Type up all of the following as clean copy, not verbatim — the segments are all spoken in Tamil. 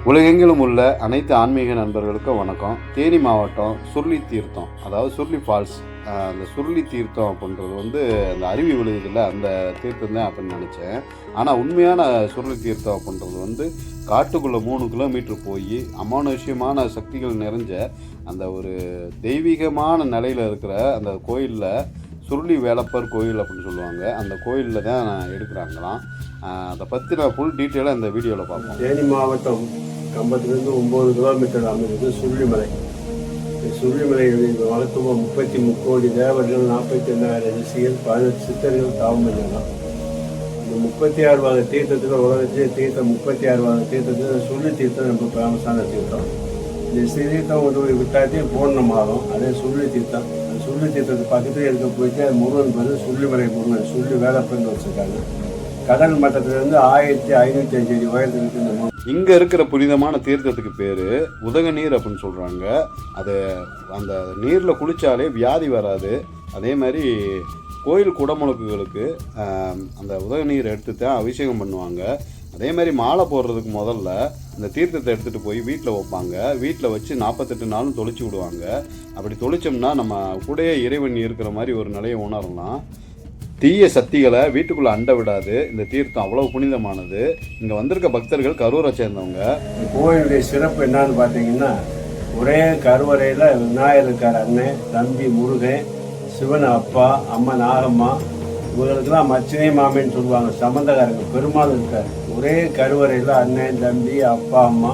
உலகெங்கிலும் உள்ள அனைத்து ஆன்மீக நண்பர்களுக்கும் வணக்கம். தேனி மாவட்டம் சுருளி தீர்த்தம், அதாவது சுருளி ஃபால்ஸ். அந்த சுருளி தீர்த்தம் அப்படின்றது அந்த அருவி விழுகுதில்ல, அந்த தீர்த்தம் தான் அப்படின்னு நினச்சேன். ஆனால் உண்மையான சுருளி தீர்த்தம் அப்படின்றது காட்டுக்குள்ளே 3 கிலோமீட்டர் போய் அமானுஷ்யமான சக்திகள் நிறைஞ்ச அந்த ஒரு தெய்வீகமான நிலையில் இருக்கிற அந்த கோயிலில், சுருளி வேலப்பர் கோயில் அப்படின்னு சொல்லுவாங்க, அந்த கோயிலில் தான் எடுக்கிறாங்களாம். அதை பற்றி நான் ஃபுல் டீட்டெயிலாக இந்த வீடியோவில் பார்ப்போம். தேனி மாவட்டம் கம்பத்துலேருந்து 9 கிலோமீட்டர் அமைந்தது சுருளிமலை. சுருளிமலைகளில் வளர்த்துவோம் 33 கோடி தேவர்கள், 48,000 ரிஷிகள், 18 சித்தர்கள் தாவம் பண்ணலாம். இந்த 36 வகை தீர்த்தத்தில் உலகத்திலே தீர்த்தம் 36 வகை தீர்த்தத்தில் சுருளி தீர்த்தம் ரொம்ப ஃபேமஸான தீர்த்தம். இந்த தீர்த்தம் ஒரு விட்டாட்டி பூர்ணமாகும். அதே சுருளி தீர்த்தம். அந்த சுருளி தீர்த்தத்துக்கு பக்கத்துலேயே இருக்க போயிட்டு முருகன் வந்து சுருளிமலை முருகன், சுருளி வேலப்பன்னு வச்சுருக்காங்க. கடல் மட்டத்திலிருந்து 1505 அடி உயரத்தில் இருக்கு. இங்கே இருக்கிற புனிதமான தீர்த்தத்துக்கு பேர் உதகநீர் அப்படின்னு சொல்கிறாங்க. அது அந்த நீரில் குளித்தாலே வியாதி வராது. அதே மாதிரி கோயில் குடமுழுக்குகளுக்கு அந்த உதகநீர் எடுத்து தான் அபிஷேகம் பண்ணுவாங்க. அதே மாதிரி மாலை போடுறதுக்கு முதல்ல இந்த தீர்த்தத்தை எடுத்துகிட்டு போய் வீட்டில் வைப்பாங்க. வீட்டில் வச்சு 48 நாளும் தொளிச்சு விடுவாங்க. அப்படி தொளிச்சோம்னா நம்ம கூடயே இறைவன் இருக்கிற மாதிரி ஒரு நிலையை உணரலாம். தீய சக்திகளை வீட்டுக்குள்ளே அண்ட விடாது. இந்த தீர்த்தம் அவ்வளவு புனிதமானது. இங்கே வந்திருக்க பக்தர்கள் கரூரை சேர்ந்தவங்க. கோயிலுடைய சிறப்பு என்னன்னு பார்த்தீங்கன்னா, ஒரே கருவறையில் விநாயகர் இருக்கார், அண்ணன் தம்பி முருகன், சிவன் அப்பா, அம்மா நாகம்மா, இவங்களுக்கெல்லாம் மச்சினை மாமின்னு சொல்லுவாங்க, சம்பந்தக்காரங்க. பெருமாள் இருக்கார். ஒரே கருவறையில் அண்ணன் தம்பி அப்பா அம்மா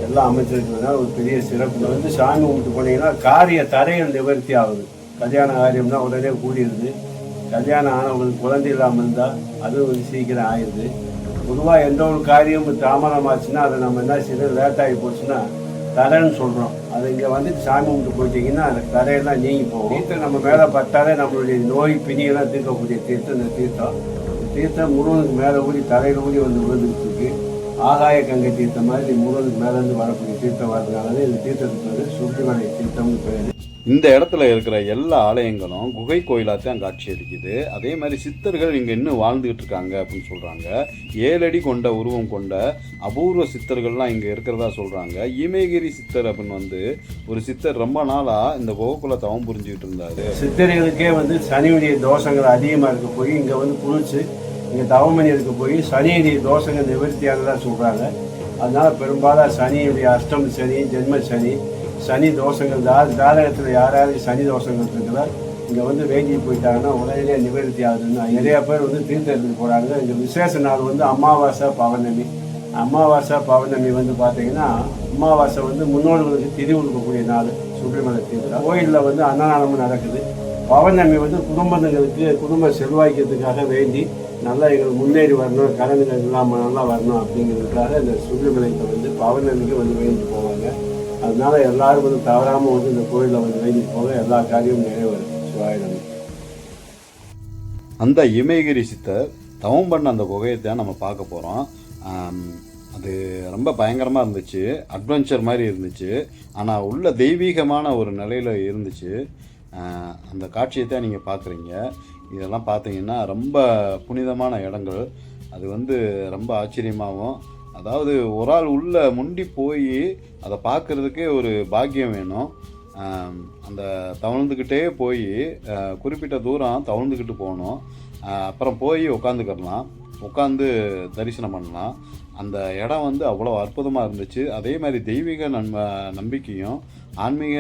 எல்லாம் அமைச்சிருக்கிறதுனால ஒரு பெரிய சிறப்பு. சாமி கும்பிட்டு போனீங்கன்னா காரிய தரையில் நிவர்த்தி ஆகுது. கல்யாண காரியம்னா உடனே கூடிடுது. கல்யாணம் ஆனவங்களுக்கு குழந்தை இல்லாமல் இருந்தால் அதுவும் சீக்கிரம் ஆயிடுது. பொதுவாக எந்த ஒரு காரியமும் தாமதமாச்சுன்னா அதை நம்ம என்ன செய்யணும், லேட்டாகி போச்சுன்னா தரைன்னு சொல்கிறோம். அது இங்கே சாமி கும்பிட்டு போயிட்டீங்கன்னா அந்த தரையெல்லாம் நீங்கி போகும். தீர்த்தம் நம்ம மேலே பட்டாலே நம்மளுடைய நோய் பிணியெல்லாம் தீர்க்கக்கூடிய தீர்த்தம் இந்த தீர்த்தம். இந்த தீர்த்தம் முருகனுக்கு மேலே ஊறி தரையில் ஊறி விழுந்துட்டு இருக்கு. ஆகாய கங்கை தீர்த்தம் மாதிரி முருகனுக்கு மேலேருந்து வரக்கூடிய தீர்த்தம் வர்றதுனால இந்த தீர்த்தத்துக்கு சுருளிமலை தீர்த்தம்னு பேர். இந்த இடத்துல இருக்கிற எல்லா ஆலயங்களும் குகை கோயிலாக தான் காட்சி அளிக்குது. அதே மாதிரி சித்தர்கள் இங்கே இன்னும் வாழ்ந்துக்கிட்டு இருக்காங்க அப்படின்னு சொல்கிறாங்க. 7 அடி கொண்ட உருவம் கொண்ட அபூர்வ சித்தர்கள்லாம் இங்கே இருக்கிறதா சொல்கிறாங்க. இமயகிரி சித்தர் அப்படின்னு ஒரு சித்தர் ரொம்ப நாளாக இந்த குகைக்குள்ளே தவம் புரிஞ்சுக்கிட்டு இருந்தார். சித்தர்களுக்கே சனியுடைய தோஷங்கள் அதிகமாக இருக்க போய் இங்கே குளிச்சு இங்கே தவம் பண்ணி இருக்க போய் சனியுடைய தோஷங்கள் நிவர்த்தியானதாக சொல்கிறாங்க. அதனால பெரும்பாலும் சனியுடைய அஷ்டம சனி, ஜென்ம சனி, சனி தோஷங்கள் ஜாதகத்தில் யாராவது சனி தோஷங்கள் இருக்குதா இங்கே வேண்டி போயிட்டாங்கன்னா உடனே நிவர்த்தி ஆகுதுன்னு நிறையா பேர் தீர்த்தம் எடுத்துட்டு போகிறாங்க. இங்கே விசேஷ நாள் அமாவாசை பௌர்ணமி. அமாவாசை பௌர்ணமி பார்த்தீங்கன்னா அமாவாசை முன்னோர்களுக்கு திதி கொடுக்கக்கூடிய நாள் சுப்ரமணிய தீர்த்தம். கோயிலில் அன்னதானமும் நடக்குது. பௌர்ணமி குடும்பங்களுக்கு குடும்ப செல்வாய்க்கிறதுக்காக வேண்டி நல்லா எங்களுக்கு முன்னேறி வரணும், கடன்கள் இல்லாமல் நல்லா வரணும் அப்படிங்கிறதுக்காக இந்த சுப்ரமணியத்தை பௌர்ணமிக்கு வேண்டி போவாங்க. அதனால எல்லாரும் தவறாமல் இந்த கோயிலில் வேண்டி போக எல்லா காரியமும் நிறைவேறும். சிவாயிரம். அந்த இமயகிரி சித்தர் தவம் பண்ண அந்த குகையை தான் நம்ம பார்க்க போகிறோம். அது ரொம்ப பயங்கரமாக இருந்துச்சு, அட்வென்ச்சர் மாதிரி இருந்துச்சு. ஆனால் உள்ள தெய்வீகமான ஒரு நிலையில் இருந்துச்சு. அந்த காட்சியை தான் நீங்கள் பார்க்குறீங்க. இதெல்லாம் பார்த்தீங்கன்னா ரொம்ப புனிதமான இடங்கள். அது ரொம்ப ஆச்சரியமாகவும், அதாவது ஒரு ஆள் உள்ள முண்டி போய் அதை பார்க்குறதுக்கே ஒரு பாக்கியம் வேணும். அந்த தவழ்ந்துக்கிட்டே போய் குறிப்பிட்ட தூரம் தவழ்ந்துக்கிட்டு போகணும். அப்புறம் போய் உட்காந்துக்கிடலாம், உட்காந்து தரிசனம் பண்ணலாம். அந்த இடம் அவ்வளோ அற்புதமாக இருந்துச்சு. அதே மாதிரி தெய்வீக நம்பிக்கையும் ஆன்மீக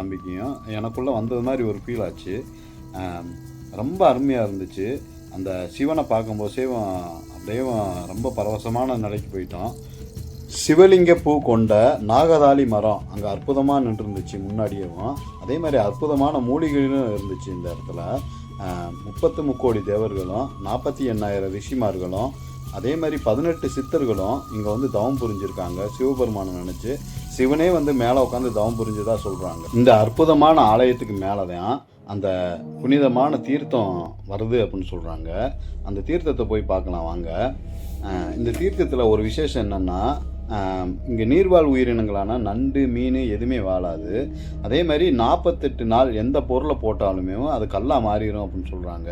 நம்பிக்கையும் எனக்குள்ளே வந்தது மாதிரி ஒரு ஃபீல் ஆச்சு. ரொம்ப அருமையாக இருந்துச்சு. அந்த சிவனை பார்க்கும்போது தெய்வம் ரொம்ப பரவசமான நிலைக்கு போயிட்டோம். சிவலிங்க பூ கொண்ட நாகதாளி மரம் அங்கே அற்புதமாக நின்றுருந்துச்சு முன்னாடியேவும். அதே மாதிரி அற்புதமான மூலிகைகளும் இருந்துச்சு இந்த இடத்துல. 33 கோடி தேவர்களும், 48,000 ரிஷிமார்களும், அதே மாதிரி 18 சித்தர்களும் இங்கே தவம் புரிஞ்சிருக்காங்க. சிவபெருமானை நினச்சி சிவனே மேலே உட்காந்து தவம் புரிஞ்சுதான் சொல்கிறாங்க. இந்த அற்புதமான ஆலயத்துக்கு மேலே தான் அந்த புனிதமான தீர்த்தம் வருது அப்படின்னு சொல்கிறாங்க. அந்த தீர்த்தத்தை போய் பார்க்கலாம் வாங்க. இந்த தீர்த்தத்தில் ஒரு விசேஷம் என்னென்னா, இங்கே நீர்வாழ் உயிரினங்களான நண்டு மீன் எதுவுமே வாழாது. அதே மாதிரி 48 நாள் எந்த பொருளை போட்டாலுமே அது கல்லாக மாறிடும் அப்படின்னு சொல்கிறாங்க.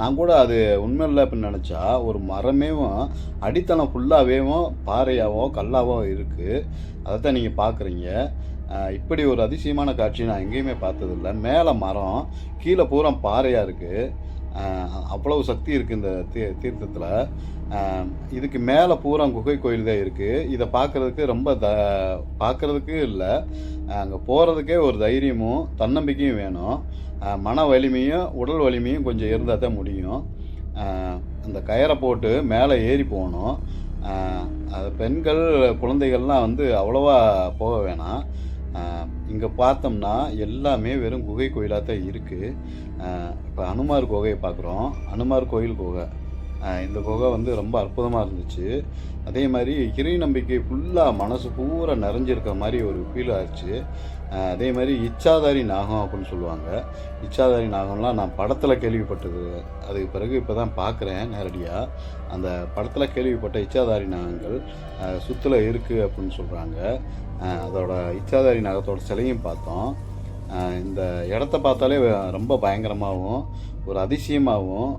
நான் கூட அது உண்மை இல்லை அப்படின்னு நினச்சா, ஒரு மரமேவும் அடித்தளம் ஃபுல்லாகவேவும் பாறையாவோ கல்லாவோ இருக்குது. அதைத்தான் நீங்கள் பார்க்குறீங்க. இப்படி ஒரு அதிசயமான காட்சி நான் எங்கேயுமே பார்த்ததில்ல. மேலே மரம், கீழே பூரா பாறையாக இருக்குது. அவ்வளவு சக்தி இருக்குது இந்த தீர்த்தத்தில். இதுக்கு மேலே பூரா குகை கோயில் தான் இருக்குது. இதை பார்க்குறதுக்கு ரொம்ப பார்க்குறதுக்கு இல்லை, அங்கே போகிறதுக்கே ஒரு தைரியமும் தன்னம்பிக்கையும் வேணும். மன வலிமையும் உடல் வலிமையும் கொஞ்சம் இருந்தால் தான் முடியும். அந்த கயரை போட்டு மேலே ஏறி போகணும். அது பெண்கள் குழந்தைகள்லாம் வந்து அவ்வளோவா போக வேணாம். இங்கே பார்த்தோம்னா எல்லாமே வெறும் குகை கோயிலாக தான் இருக்குது. இப்போ அனுமார் குகையை பார்க்குறோம். அனுமார் கோயில் குகை. இந்த குகை வந்து ரொம்ப அற்புதமாக இருந்துச்சு. அதே மாதிரி இறை நம்பிக்கை ஃபுல்லாக மனசு பூரா நிறைஞ்சிருக்க மாதிரி ஒரு ஃபீல் ஆச்சு. அதே மாதிரி இச்சாதாரி நாகம் அப்படின்னு சொல்லுவாங்க. இச்சாதாரி நாகம்லாம் நான் படத்தில் கேள்விப்பட்டது. அதுக்கு பிறகு இப்போ தான் பார்க்குறேன் நேரடியாக. அந்த படத்தில் கேள்விப்பட்ட இச்சாதாரி நாகங்கள் சுற்றில் இருக்குது அப்படின்னு சொல்கிறாங்க. அதோட இச்சாதாரி நாகத்தோட சிலையும் பார்த்தோம். இந்த இடத்த பார்த்தாலே ரொம்ப பயங்கரமாகவும் ஒரு அதிசயமாகவும்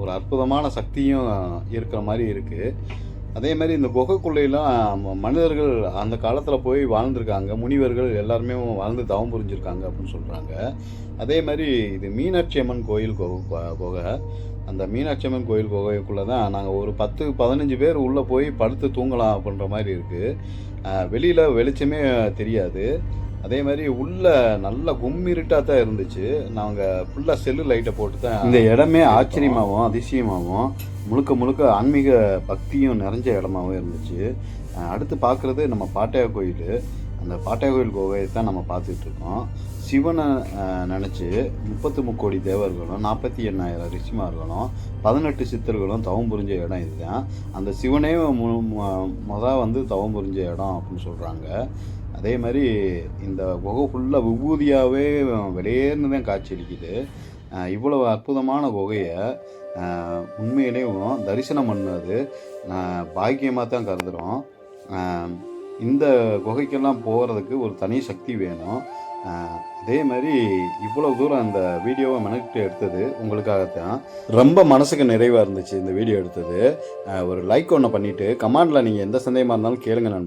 ஒரு அற்புதமான சக்தியும் இருக்கிற மாதிரி இருக்குது. அதே மாதிரி இந்த குகைக்குள்ளையெல்லாம் மனிதர்கள் அந்த காலத்தில் போய் வாழ்ந்துருக்காங்க. முனிவர்கள் எல்லாருமே வாழ்ந்து தவம் புரிஞ்சிருக்காங்க அப்படின்னு சொல்கிறாங்க. அதே மாதிரி இது மீனாட்சி அம்மன் கோயில் குகை. அந்த மீனாட்சி அம்மன் கோயில் குகைக்குள்ளே தான் நாங்கள் ஒரு 10-15 பேர் உள்ளே போய் படுத்து தூங்கலாம் அப்படின்ற மாதிரி இருக்குது. வெளியில் வெளிச்சமே தெரியாது. அதே மாதிரி உள்ள நல்ல கும்மிருட்டாக தான் இருந்துச்சு. நாங்கள் ஃபுல்லாக செல்லு லைட்டை போட்டு தான் இந்த இடமே ஆச்சரியமாகவும் அதிசயமாகவும் முழுக்க முழுக்க ஆன்மீக பக்தியும் நிறைஞ்ச இடமாகவும் இருந்துச்சு. அடுத்து பார்க்குறது நம்ம பாட்டையா கோயில். அந்த பாட்டையா கோயில் கோவையை தான் நம்ம பார்த்துட்ருக்கோம். சிவனை நினச்சி 33 கோடி தேவர்களும் 48,000 ரிஷிமார்களும் 18 சித்தர்களும் தவம் புரிஞ்ச இடம் இதுதான். அந்த சிவனே வந்து தவம் புரிஞ்ச இடம் அப்படின்னு சொல்கிறாங்க. அதே மாதிரி இந்த குகை ஃபுல்லாக விபூதியாகவே வெளியேறுனு தான் காட்சி அளிக்குது. இவ்வளவு அற்புதமான குகையை உண்மையிலேயும் தரிசனம் பண்ணது பாக்கியமாக தான் கருதுகிறோம். இந்த குகைக்கெல்லாம் போகிறதுக்கு ஒரு தனி சக்தி வேணும். அதே மாதிரி இவ்வளோ தூரம் அந்த வீடியோவை மெனக்கிட்டு எடுத்தது உங்களுக்காகத்தான். ரொம்ப மனசுக்கு நிறைவாக இருந்துச்சு இந்த வீடியோ எடுத்தது. ஒரு லைக் ஒன்று பண்ணிவிட்டு கமெண்டில் நீங்கள் எந்த சந்தேகமாக இருந்தாலும் கேளுங்க நண்பர்.